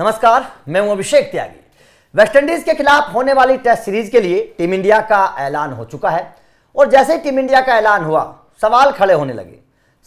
नमस्कार, मैं हूं अभिषेक त्यागी। वेस्टइंडीज के खिलाफ होने वाली टेस्ट सीरीज के लिए टीम इंडिया का ऐलान हो चुका है और जैसे ही टीम इंडिया का ऐलान हुआ सवाल खड़े होने लगे।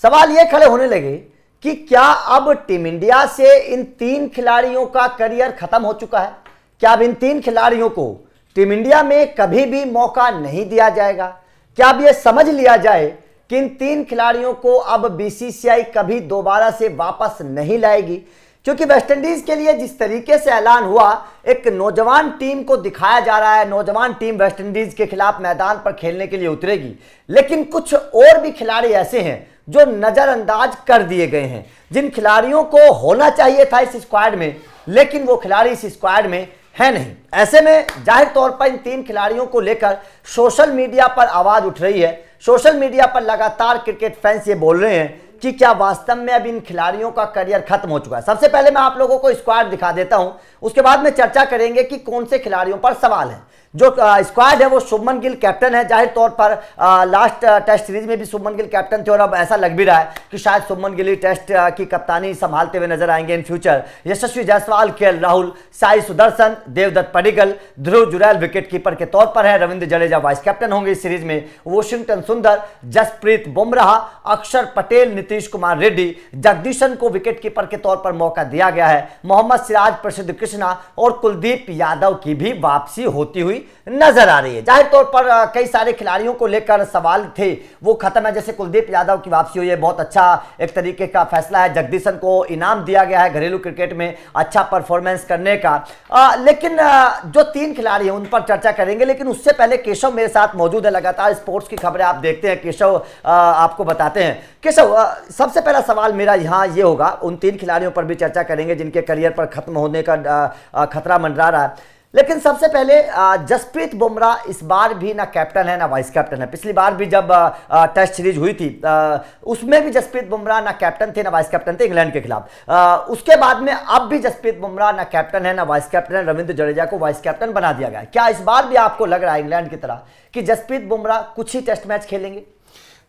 सवाल ये खड़े होने लगे कि क्या अब टीम इंडिया से इन 3 खिलाड़ियों का करियर खत्म हो चुका है? क्या अब इन 3 खिलाड़ियों को टीम इंडिया में कभी भी मौका नहीं दिया जाएगा? क्या अब यह समझ लिया जाए कि इन 3 खिलाड़ियों को अब बीसीसीआई कभी दोबारा से वापस नहीं लाएगी? क्योंकि वेस्टइंडीज के लिए जिस तरीके से ऐलान हुआ, एक नौजवान टीम को दिखाया जा रहा है, नौजवान टीम वेस्टइंडीज के खिलाफ मैदान पर खेलने के लिए उतरेगी, लेकिन कुछ और भी खिलाड़ी ऐसे हैं जो नजरअंदाज कर दिए गए हैं, जिन खिलाड़ियों को होना चाहिए था इस स्क्वाड में, लेकिन वो खिलाड़ी इस स्क्वाड में है नहीं। ऐसे में जाहिर तौर पर इन 3 खिलाड़ियों को लेकर सोशल मीडिया पर आवाज उठ रही है। सोशल मीडिया पर लगातार क्रिकेट फैंस ये बोल रहे हैं कि क्या वास्तव में अब इन खिलाड़ियों का करियर खत्म हो चुका है। सबसे पहले मैं आप लोगों को स्क्वाड दिखा देता हूं, उसके बाद में चर्चा करेंगे कि कौन से खिलाड़ियों पर सवाल है। जो स्क्वाड है वो शुभमन गिल कैप्टन है। जाहिर तौर पर लास्ट टेस्ट सीरीज में भी शुभमन गिल कैप्टन थे और अब ऐसा लग भी रहा है कि शायद शुभमन गिल टेस्ट की कप्तानी संभालते हुए नजर आएंगे in future. Yashasvi Jaiswal, KL Rahul, Sai Sudharsan, Devdutt Padikkal, Dhruv Jurel wicket keeper के तौर पर है। रविंद्र जडेजा वाइस कैप्टन होंगे इस सीरीज में। वॉशिंगटन सुंदर, जसप्रीत बुमराह, अक्षर पटेल, नीतीश कुमार रेड्डी, जगदीशन को विकेट कीपर के तौर पर मौका दिया गया है। मोहम्मद सिराज, प्रसिद्ध कृष्णा और कुलदीप यादव की भी वापसी होती हुई नजर आ रही है। जाहिर तौर पर कई सारे खिलाड़ियों को लेकर सवाल थे, वो खत्म है। जैसे कुलदीप यादव की वापसी हुई है, बहुत अच्छा एक तरीके का फैसला है। जगदीशन को इनाम दिया गया है घरेलू क्रिकेट में अच्छा परफॉर्मेंस करने का। लेकिन जो 3 खिलाड़ी हैं उन पर चर्चा करेंगे, लेकिन उससे पहले केशव मेरे साथ मौजूद है। लगातार स्पोर्ट्स की खबरें आप देखते हैं, केशव आपको बताते हैं। केशव, सबसे पहला सवाल मेरा यहाँ ये होगा, उन 3 खिलाड़ियों पर भी चर्चा करेंगे जिनके करियर पर खत्म होने का खतरा मंडरा रहा है, लेकिन सबसे पहले जसप्रीत बुमराह इस बार भी ना कैप्टन है ना वाइस कैप्टन है। पिछली बार भी जब टेस्ट सीरीज हुई थी उसमें भी जसप्रीत बुमराह ना कैप्टन थे ना वाइस कैप्टन थे इंग्लैंड के खिलाफ। उसके बाद में अब भी जसप्रीत बुमराह ना कैप्टन है ना वाइस कैप्टन है। रविंद्र जडेजा को वाइस कैप्टन बना दिया गया। क्या इस बार भी आपको लग रहा है इंग्लैंड की तरह कि जसप्रीत बुमराह कुछ ही टेस्ट मैच खेलेंगे?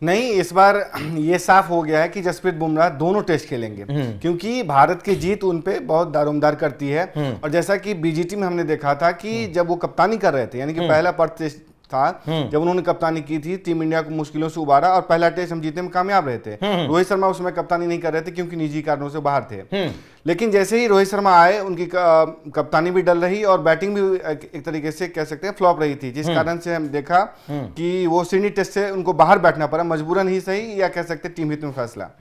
नहीं, इस बार ये साफ हो गया है कि जसप्रीत बुमराह दोनों टेस्ट खेलेंगे, क्योंकि भारत की जीत उन पे बहुत दारोमदार करती है। और जैसा कि बीजीटी में हमने देखा था कि जब वो कप्तानी कर रहे थे, यानी कि पहला पर्थ टेस्ट था जब उन्होंने कप्तानी की थी, टीम इंडिया को मुश्किलों से उबारा और पहला टेस्ट हम जीतने में कामयाब रहे थे। रोहित शर्मा उस समय कप्तानी नहीं कर रहे थे क्योंकि निजी कारणों से बाहर थे। लेकिन जैसे ही रोहित शर्मा आए, उनकी कप्तानी भी डल रही और बैटिंग भी एक तरीके से कह सकते हैं फ्लॉप रही थी, जिस कारण से हम देखा कि वो सिडनी टेस्ट से उनको बाहर बैठना पड़ा, मजबूरन ही सही या कह सकते टीम हित में फैसला।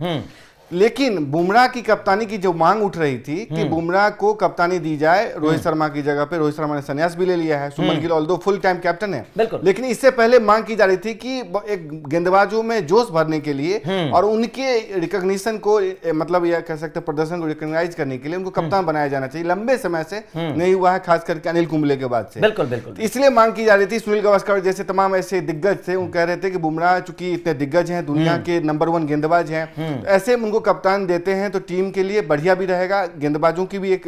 लेकिन बुमराह की कप्तानी की जो मांग उठ रही थी कि बुमराह को कप्तानी दी जाए रोहित शर्मा की जगह पे, रोहित शर्मा ने संन्यास भी ले लिया है। Shubman Gill although full time captain है, लेकिन इससे पहले मांग की जा रही थी कि एक गेंदबाजों में जोश भरने के लिए और उनके रिकॉग्निशन को, मतलब यह कह सकते प्रदर्शन को रिकॉग्नाइज करने के लिए उनको कप्तान बनाया जाना चाहिए। लंबे समय से नहीं हुआ है, खास करके अनिल कुंबले के बाद से। बिल्कुल इसलिए मांग की जा रही थी। सुनील गावस्कर जैसे तमाम ऐसे दिग्गज थे, वो कह रहे थे कि बुमराह चूंकि इतने दिग्गज हैं, दुनिया के नंबर 1 गेंदबाज हैं, ऐसे उनको कप्तान देते हैं तो टीम के लिए बढ़िया भी रहेगा, गेंदबाजों की भी एक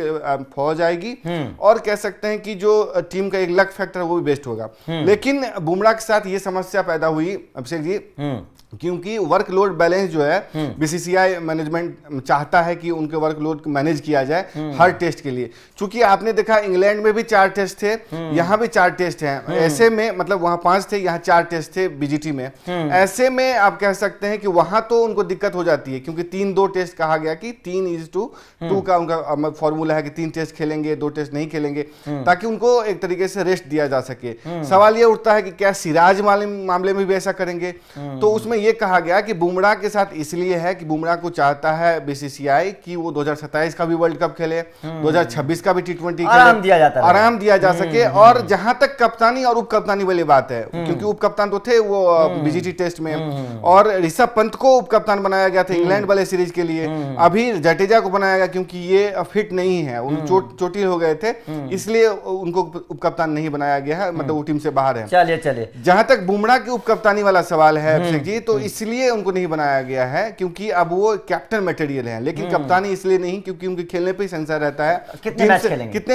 फौज आएगी और कह सकते हैं कि जो टीम का एक लक फैक्टर है वो भी बेस्ट होगा। लेकिन बुमराह के साथ ये समस्या पैदा हुई अभिषेक जी, क्योंकि वर्कलोड बैलेंस जो है बीसीसीआई मैनेजमेंट चाहता है कि उनके वर्कलोड मैनेज किया जाए हर टेस्ट के लिए। चूंकि आपने देखा इंग्लैंड में भी 4 टेस्ट थे, यहाँ भी 4 टेस्ट हैं। ऐसे में मतलब वहां 5 थे, यहाँ 4 टेस्ट थे बीजीटी में। ऐसे में आप कह सकते हैं कि वहां तो उनको दिक्कत हो जाती है, क्योंकि 3-2 टेस्ट कहा गया कि 3:2 का उनका फॉर्मूला है कि 3 टेस्ट खेलेंगे, 2 टेस्ट नहीं खेलेंगे, ताकि उनको एक तरीके से रेस्ट दिया जा सके। सवाल यह उठता है कि क्या सिराज मामले में भी ऐसा करेंगे? तो उसमें यह कहा गया कि बुमराह के साथ इसलिए है कि बुमराह को चाहता है बीसीसीआई कि वो 2027 का भी वर्ल्ड कप खेले, 2026 का भी T20 खेले, आराम दिया जा सके। और जहां तक कप्तानी और उप कप्तानी वाली बात है, क्योंकि उप कप्तान तो थे वो बीजीटी टेस्ट में, और ऋषभ पंत को उप कप्तान बनाया गया था इंग्लैंड वाले सीरीज के लिए। अभी जडेजा को बनाया गया क्योंकि ये फिट नहीं है, चोटिल हो गए थे, इसलिए उनको उप कप्तान नहीं बनाया गया है, मतलब वो टीम से बाहर है। चलिए जहां तक बुमराह की उप कप्तानी वाला सवाल है अभिषेक जी, तो इसलिए उनको नहीं बनाया गया है क्योंकि अब वो कैप्टन मटेरियल है। लेकिन कप्तानी इसलिए नहीं क्योंकि उनके खेलने पे संशय रहता है, कितने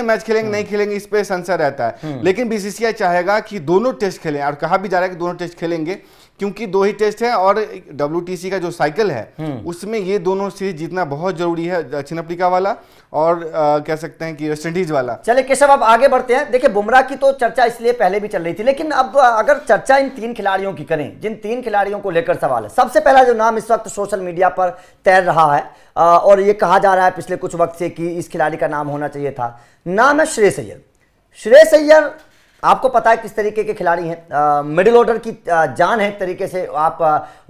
मैच खेलेंगे नहीं खेलेंगे इस पे संशय रहता है। लेकिन बीसीसीआई चाहेगा कि दोनों टेस्ट खेलें, और कहा भी जा रहा है कि दोनों टेस्ट खेलेंगे, क्योंकि 2 ही टेस्ट है और WTC का जो साइकिल है उसमें ये दोनों सीरीज जीतना बहुत जरूरी है, दक्षिण अफ्रीका वाला और कह सकते हैं कि वेस्ट इंडीज वाला। चलिए केशव अब आगे बढ़ते हैं। देखिए बुमराह की तो चर्चा इसलिए पहले भी चल रही थी, लेकिन अब अगर चर्चा इन 3 खिलाड़ियों की करें, जिन 3 खिलाड़ियों को लेकर सवाल है, सबसे पहला जो नाम इस वक्त सोशल मीडिया पर तैर रहा है और ये कहा जा रहा है पिछले कुछ वक्त से कि इस खिलाड़ी का नाम होना चाहिए था, नाम है श्रेयस अय्यर। श्रेयस अय्यर आपको पता है किस तरीके के खिलाड़ी हैं, मिडिल ऑर्डर की जान है एक तरीके से। आप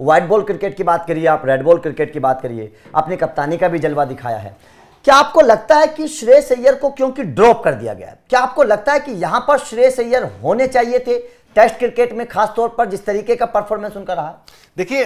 व्हाइट बॉल क्रिकेट की बात करिए, आप रेड बॉल क्रिकेट की बात करिए, अपनी कप्तानी का भी जलवा दिखाया है। क्या आपको लगता है कि श्रेयस अय्यर को क्योंकि ड्रॉप कर दिया गया है, क्या आपको लगता है कि यहां पर श्रेयस अय्यर होने चाहिए थे टेस्ट क्रिकेट में, खास तौर पर जिस तरीके का परफॉर्मेंस उनका रहा? देखिए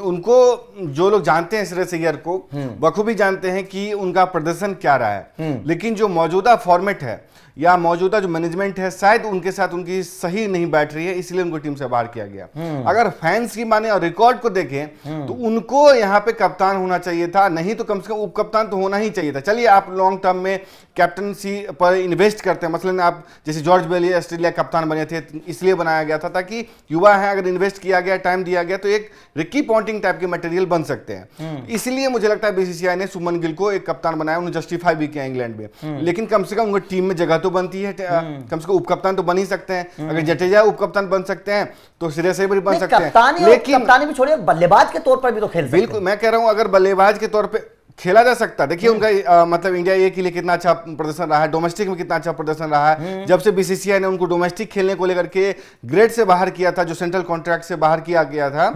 उनको जो लोग जानते हैं श्रेयस अय्यर को बखूबी जानते हैं कि उनका प्रदर्शन क्या रहा है, लेकिन जो मौजूदा फॉर्मेट है या मौजूदा जो मैनेजमेंट है शायद उनके साथ उनकी सही नहीं बैठ रही है, इसलिए उनको टीम से बाहर किया गया। अगर फैंस की माने और रिकॉर्ड को देखें तो उनको यहाँ पे कप्तान होना चाहिए था, नहीं तो कम से कम उप कप्तान तो होना ही चाहिए था। चलिए आप लॉन्ग टर्म में कैप्टनसी पर इन्वेस्ट करते हैं, मसलन आप जैसे जॉर्ज बेली ऑस्ट्रेलिया कप्तान बने थे, इसलिए बनाया गया था ताकि युवा है, अगर इन्वेस्ट किया गया, टाइम दिया गया तो एक रिकी पॉन्टिंग टाइप के मटेरियल बन सकते हैं। इसलिए मुझे लगता है बीसीसीआई ने सुमन गिल को एक कप्तान बनाया, उन्हें जस्टिफाई भी किया इंग्लैंड में, लेकिन कम से कम उनकी टीम में जगह तो बनती है, कम से कम उपकप्तान तो बन ही सकते हैं। अगर जडेजा उपकप्तान बन सकते हैं तो श्रेयस अय्यर भी बन सकते हैं, लेकिन कप्तानी भी छोड़िए, बल्लेबाज के तौर पर भी तो खेल सकते हैं। बिल्कुल मैं कह रहा हूं अगर बल्लेबाज के तौर पे खेला जा सकता, देखिए उनका मतलब इंडिया ए के लिए कितना अच्छा प्रदर्शन रहा है, डोमेस्टिक में कितना अच्छा प्रदर्शन रहा है। जब से बीसीसीआई ने उनको डोमेस्टिक खेलने को लेकर के ग्रेड से बाहर किया था, जो सेंट्रल कॉन्ट्रैक्ट से बाहर किया गया था,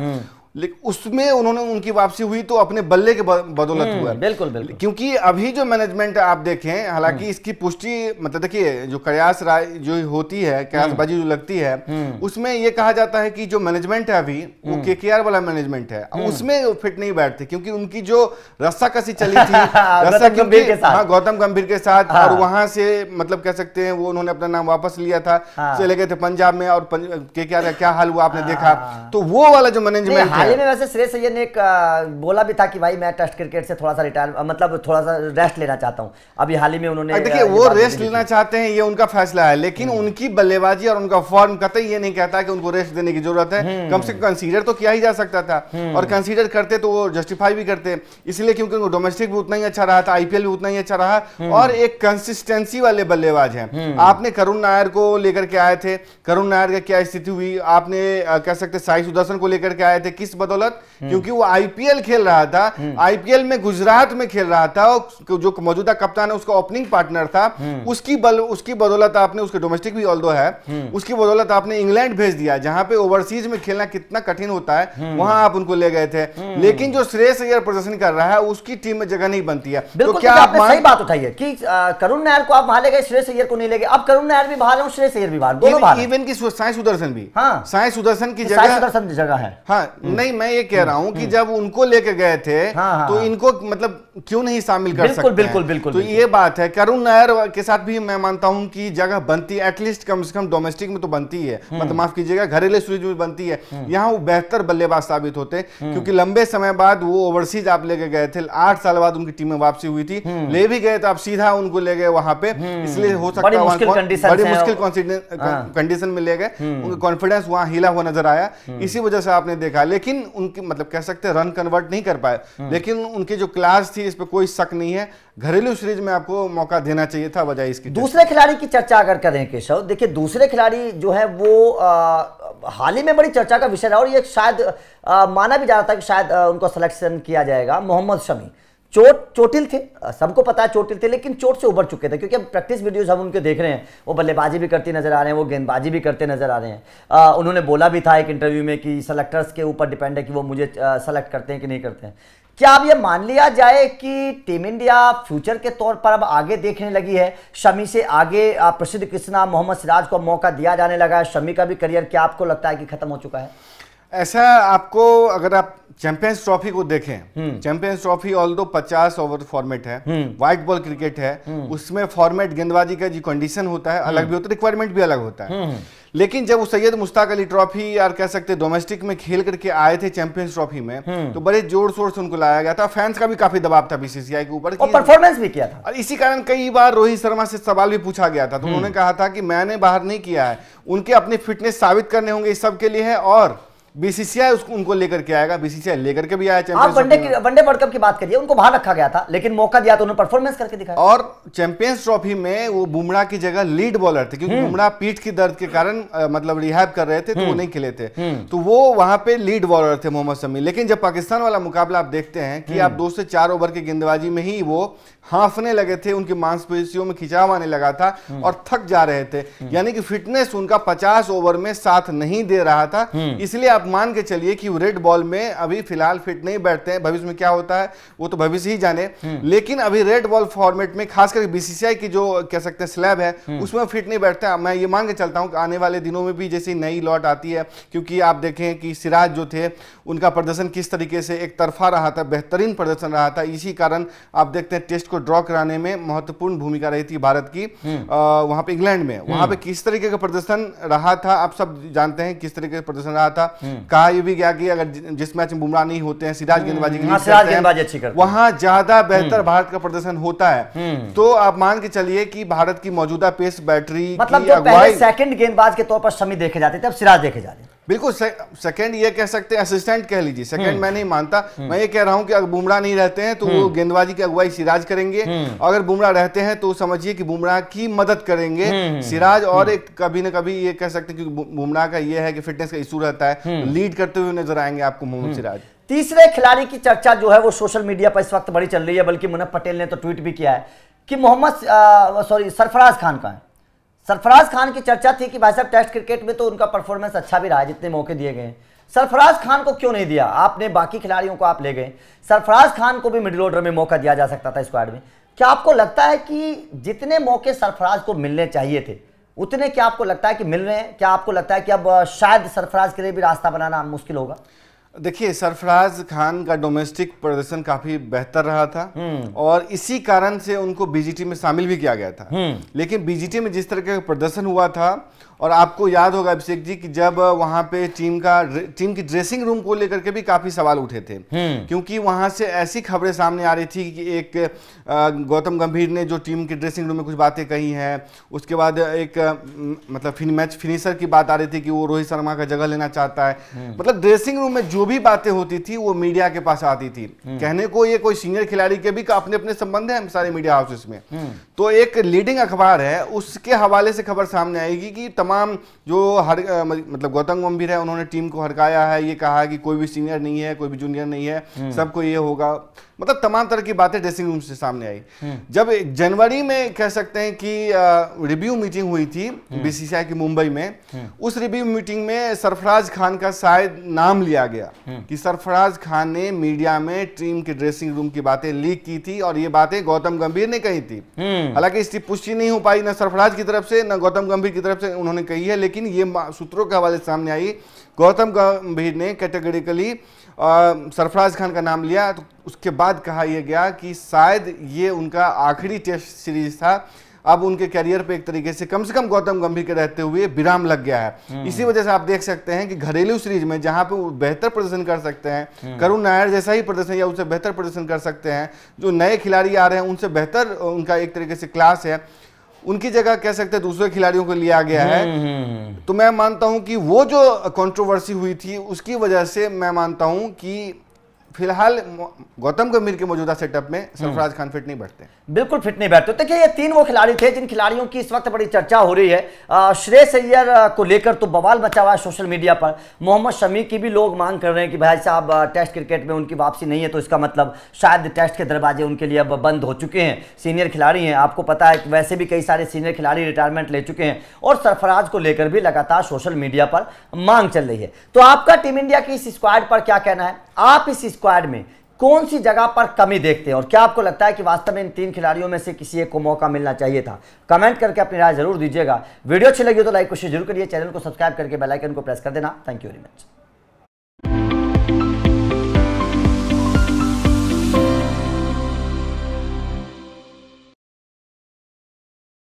लेकिन उसमें उन्होंने उनकी वापसी हुई तो अपने बल्ले के बदौलत हुआ। बिल्कुल बिल्कुल, क्योंकि अभी जो मैनेजमेंट आप देखें, हालांकि इसकी पुष्टि मतलब देखिए जो कयास राय जो होती है, कयासबाजी जो लगती है, उसमें ये कहा जाता है कि जो मैनेजमेंट है अभी वो केकेआर वाला मैनेजमेंट है, उसमें फिट नहीं बैठते क्योंकि उनकी जो रस्साकसी चली थी गौतम गंभीर के साथ, और वहां से मतलब कह सकते हैं वो उन्होंने अपना नाम वापस लिया था, चले गए थे पंजाब में, और केकेआर का क्या हाल हुआ आपने देखा। तो वो वाला जो मैनेजमेंट हाल ही में वैसे श्रेयस अय्यर ने एक बोला भी था कि भाई मैं टेस्ट क्रिकेट से थोड़ा सा रिटायर मतलब थोड़ा सा रेस्ट लेना चाहता हूं। अभी हाल ही में उन्होंने देखिए वो रेस्ट लेना चाहते हैं, ये उनका फैसला है, लेकिन उनकी बल्लेबाजी और उनका फॉर्म कतई ये नहीं कहता कि उनको रेस्ट देने की जरूरत है। कम से कम कंसीडर तो किया ही जा सकता था, और कंसीडर करते तो वो जस्टिफाई भी करते, इसलिए क्योंकि उनको डोमेस्टिक भी उतना ही अच्छा रहा था, आईपीएल भी उतना ही अच्छा रहा, और एक कंसिस्टेंसी वाले बल्लेबाज हैं। आपने करुण नायर को लेकर के आए थे, करुण नायर का क्या स्थिति हुई, आपने कह सकते साई सुदर्शन को लेकर के आए थे, किस बदौलत? क्योंकि वो आईपीएल खेल रहा था, आईपीएल में गुजरात में खेल रहा था, जो मौजूदा कप्तान है उसका ओपनिंग पार्टनर था, उसकी बदौलत आपने, उसके डोमेस्टिक भी ऑल्दो है, उसकी बदौलत आपने इंग्लैंड भेज दिया, जहां पे ओवरसीज में खेलना कितना कठिन होता है, वहां आप उनको ले गए थे। लेकिन जो श्रेयस अय्यर प्रदर्शन कर रहा है उसकी टीम में जगह नहीं बनती है। तो क्या आपने सही बात उठाई है कि करुण नायर को आप वहां ले गए, श्रेयस अय्यर को नहीं ले गए। अब करुण नायर भी बाहर है, श्रेयस अय्यर भी बाहर, दोनों बाहर, इवन की साई सुदर्शन भी, साई सुदर्शन की जगह है। हाँ नहीं, मैं ये कह रहा हूं कि जब उनको लेके गए थे तो इनको मतलब क्यों नहीं शामिल कर सकते? बिल्कुल बिल्कुल, तो ये बात है। करुण नायर के साथ भी मैं मानता हूं कि जगह बनती है, एटलीस्ट कम से कम डोमेस्टिक में तो बनती है, मतलब माफ कीजिएगा घरेलू सीरीज में बनती है। यहाँ वो बेहतर बल्लेबाज साबित होते, क्योंकि लंबे समय बाद वो ओवरसीज आप लेके गए थे, 8 साल बाद उनकी टीम में वापसी हुई थी, ले भी गए तो आप सीधा उनको ले गए वहां पे, इसलिए हो सकता है बड़ी मुश्किल कंडीशन में ले गए, उनका कॉन्फिडेंस वहां हिला हुआ नजर आया, इसी वजह से आपने देखा। लेकिन उनकी मतलब कह सकते हैं रन कन्वर्ट नहीं कर पाए, लेकिन उनकी जो क्लास थी इस पे कोई शक नहीं है, घरेलू सीरीज में आपको मौका देना चाहिए था बजाय इसकी। दूसरे खिलाड़ी की चर्चा अगर करें केशव, देखिए दूसरे खिलाड़ी जो है वो हाल ही में बड़ी चर्चा का विषय रहा, और ये शायद माना भी जा रहा था कि शायद उनको सिलेक्शन किया जाएगा, मोहम्मद शमी। चोटिल थे, सबको पता है चोटिल थे, लेकिन चोट से उबर चुके थे, क्योंकि अब प्रैक्टिस वीडियोस हम उनके देख रहे हैं, वो बल्लेबाजी भी करते नजर आ रहे हैं, वो गेंदबाजी भी करते नजर आ रहे हैं। उन्होंने बोला भी था एक इंटरव्यू में कि सेलेक्टर्स के ऊपर डिपेंड है कि वो मुझे सेलेक्ट करते हैं कि नहीं करते हैं। क्या अब ये मान लिया जाए कि टीम इंडिया फ्यूचर के तौर पर अब आगे देखने लगी है, शमी से आगे प्रसिद्ध कृष्णा मोहम्मद सिराज को मौका दिया जाने लगा है, शमी का भी करियर क्या आपको लगता है कि खत्म हो चुका है? ऐसा आपको अगर आप चैंपियंस ट्रॉफी को देखें, champions trophy although 50 over format है, व्हाइट बॉल क्रिकेट है, उसमें फॉर्मेट गेंदबाजी का जो कंडीशन होता है अलग भी होता है, रिक्वायरमेंट भी अलग होता है। लेकिन जब वो सैयद मुश्ताक अली ट्रॉफी यार कह सकते डोमेस्टिक में खेल करके आए थे चैंपियंस ट्रॉफी में, तो बड़े जोर शोर से उनको लाया गया था, फैंस का भी काफी दबाव था बीसीसीआई के ऊपर, और परफॉर्मेंस भी किया था, और इसी कारण कई बार रोहित शर्मा से सवाल भी पूछा गया था, तो उन्होंने कहा था कि मैंने बाहर नहीं किया है, उनके अपनी फिटनेस साबित करने होंगे इस सब के लिए है, और बीसीसीआई उनको लेकर के आएगा, बीसीसीआई लेकर के भी आया। आप वनडे वर्ल्ड कप की बात करिए, उनको बाहर रखा गया था लेकिन मौका दिया तो उन्होंने परफॉर्मेंस करके दिखाया। और चैंपियंस ट्रॉफी में वो बुमराह की जगह लीड बॉलर थे, क्योंकि बुमराह पीठ की दर्द के कारण मतलब रिहैब कर रहे थे तो वो नहीं खेले थे, तो वो वहां पे लीड बॉलर थे मोहम्मद शमी। लेकिन जब पाकिस्तान वाला मुकाबला आप देखते हैं कि आप 2 से 4 ओवर की गेंदबाजी में ही वो हांफने लगे थे, उनकी मांसपेशियों में खिंचाव आने लगा था और थक जा रहे थे, यानी कि फिटनेस उनका 50 ओवर में साथ नहीं दे रहा था। इसलिए आप मान के चलिए कि रेड बॉल में अभी फिलहाल फिट नहीं बैठते हैं। भविष्य में क्या होता है वो तो भविष्य ही जाने, लेकिन अभी रेड बॉल फॉर्मेट में खासकर बीसीसीआई की जो कह सकते हैं स्लैब है उसमें फिट नहीं बैठते। मैं ये मान के चलता हूं कि आने वाले दिनों में भी जैसे नई लॉट आती है, क्योंकि आप देखें कि सिराज जो थे उनका प्रदर्शन किस तरीके से एक तरफा रहा था, बेहतरीन प्रदर्शन रहा था। इसी कारण आप देखते हैं टेस्ट को ड्रॉ कराने में महत्वपूर्ण भूमिका रही थी भारत की वहां पे इंग्लैंड में। वहां पे किस तरीके का प्रदर्शन रहा था आप सब जानते हैं, किस तरीके का प्रदर्शन रहा था। कहा यह भी गया कि अगर जिस मैच में बुमराह नहीं होते हैं, सिराज गेंदबाजी वहां ज्यादा बेहतर भारत का प्रदर्शन होता है। तो आप मान के चलिए कि भारत की मौजूदा पेस बैटरी मतलब जो पहले सेकंड गेंदबाज के तौर पर शमी देखे जाते थे अब सिराज देखे जा रहे हैं। बिल्कुल सेकंड ये कह सकते हैं, असिस्टेंट कह लीजिए, सेकंड मैं नहीं मानता। मैं ये कह रहा हूं कि अगर बुमराह नहीं रहते हैं तो वो गेंदबाजी की अगुवाई सिराज करेंगे, अगर बुमराह रहते हैं तो समझिए कि बुमराह की मदद करेंगे सिराज। और एक कभी ना कभी ये कह सकते हैं कि बुमराह का ये है कि फिटनेस का इशू रहता है, लीड करते हुए नजर आएंगे आपको मोहम्मद सिराज। तीसरे खिलाड़ी की चर्चा जो है वो सोशल मीडिया पर इस वक्त बड़ी चल रही है, बल्कि मुनव्वर पटेल ने तो ट्वीट भी किया है कि सरफराज खान का है। सरफराज खान की चर्चा थी कि भाई साहब टेस्ट क्रिकेट में तो उनका परफॉर्मेंस अच्छा भी रहा है, जितने मौके दिए गए, सरफराज खान को क्यों नहीं दिया आपने? बाकी खिलाड़ियों को आप ले गए, सरफराज खान को भी मिडिल ऑर्डर में मौका दिया जा सकता था स्क्वाड में। क्या आपको लगता है कि जितने मौके सरफराज को मिलने चाहिए थे उतने क्या आपको लगता है कि मिल रहे हैं? क्या आपको लगता है कि अब शायद सरफराज के लिए भी रास्ता बनाना मुश्किल होगा? देखिए, सरफराज खान का डोमेस्टिक प्रदर्शन काफी बेहतर रहा था और इसी कारण से उनको बीजीटी में शामिल भी किया गया था। लेकिन बीजीटी में जिस तरह का प्रदर्शन हुआ था, और आपको याद होगा अभिषेक जी कि जब वहां पे टीम की ड्रेसिंग रूम को लेकर के भी काफी सवाल उठे थे, क्योंकि वहां से ऐसी खबरें सामने आ रही थी कि एक गौतम गंभीर ने जो टीम की ड्रेसिंग रूम में कुछ बातें कही हैं, उसके बाद एक मतलब मैच फिनिशर की बात आ रही थी कि वो रोहित शर्मा का जगह लेना चाहता है। मतलब ड्रेसिंग रूम में जो भी बातें होती थी वो मीडिया के पास आती थी। कहने को ये कोई सीनियर खिलाड़ी के भी अपने अपने संबंध हैं सारे मीडिया हाउसेस में, तो एक लीडिंग अखबार है उसके हवाले से खबर सामने आएगी कि तमाम जो मतलब गौतम गंभीर है उन्होंने टीम को हरकाया है, ये कहा है कि कोई भी सीनियर नहीं है, कोई भी जूनियर नहीं है, सबको ये होगा, मतलब तमाम तरह की बातें ड्रेसिंग रूम से सामने आई। जब जनवरी में कह सकते हैं कि रिव्यू मीटिंग हुई थी बीसीसीआई की मुंबई में, उस रिव्यू मीटिंग में सरफराज खान का शायद नाम लिया गया कि सरफराज खान ने मीडिया में टीम के ड्रेसिंग रूम की बातें लीक की थी और ये बातें गौतम गंभीर ने कही थी। हालांकि इसकी पुष्टि नहीं हो पाई, न सरफराज की तरफ से न गौतम गंभीर की तरफ से उन्होंने कही है, लेकिन ये सूत्रों के हवाले सामने आई। गौतम गंभीर ने कैटेगरिकली सरफराज खान का नाम लिया, तो उसके बाद कहा यह गया कि शायद ये उनका आखिरी टेस्ट सीरीज था, अब उनके करियर पे एक तरीके से कम गौतम गंभीर के रहते हुए विराम लग गया है। इसी वजह से आप देख सकते हैं कि घरेलू सीरीज में जहां पे वो बेहतर प्रदर्शन कर सकते हैं, करुण नायर जैसा ही प्रदर्शन या उससे बेहतर प्रदर्शन कर सकते हैं, जो नए खिलाड़ी आ रहे हैं उनसे बेहतर उनका एक तरीके से क्लास है, उनकी जगह कह सकते हैं दूसरे खिलाड़ियों को लिया गया है। तो मैं मानता हूं कि वो जो कंट्रोवर्सी हुई थी उसकी वजह से मैं मानता हूं कि फिलहाल गौतम गंभीर के मौजूदा सेटअप में सरफराज खान फिट नहीं बैठते, बिल्कुल फिट नहीं बैठते। देखिए, ये 3 वो खिलाड़ी थे जिन खिलाड़ियों की इस वक्त बड़ी चर्चा हो रही है। श्रेयस अय्यर को लेकर तो बवाल मचा हुआ है सोशल मीडिया पर। मोहम्मद शमी की भी लोग मांग कर रहे हैं कि भाई साहब टेस्ट क्रिकेट में उनकी वापसी नहीं है, तो इसका मतलब शायद टेस्ट के दरवाजे उनके लिए अब बंद हो चुके हैं। सीनियर खिलाड़ी हैं, आपको पता है कि वैसे भी कई सारे सीनियर खिलाड़ी रिटायरमेंट ले चुके हैं और सरफराज को लेकर भी लगातार सोशल मीडिया पर मांग चल रही है। तो आपका टीम इंडिया की इस स्क्वाड पर क्या कहना है? आप इस स्क्वाड में कौन सी जगह पर कमी देखते हैं और क्या आपको लगता है कि वास्तव में इन 3 खिलाड़ियों में से किसी एक को मौका मिलना चाहिए था? कमेंट करके अपनी राय जरूर दीजिएगा। वीडियो अच्छी लगी हो तो लाइक कोशिश जरूर करिए, चैनल को सब्सक्राइब करके बेल आइकन को प्रेस कर देना। Thank you very much.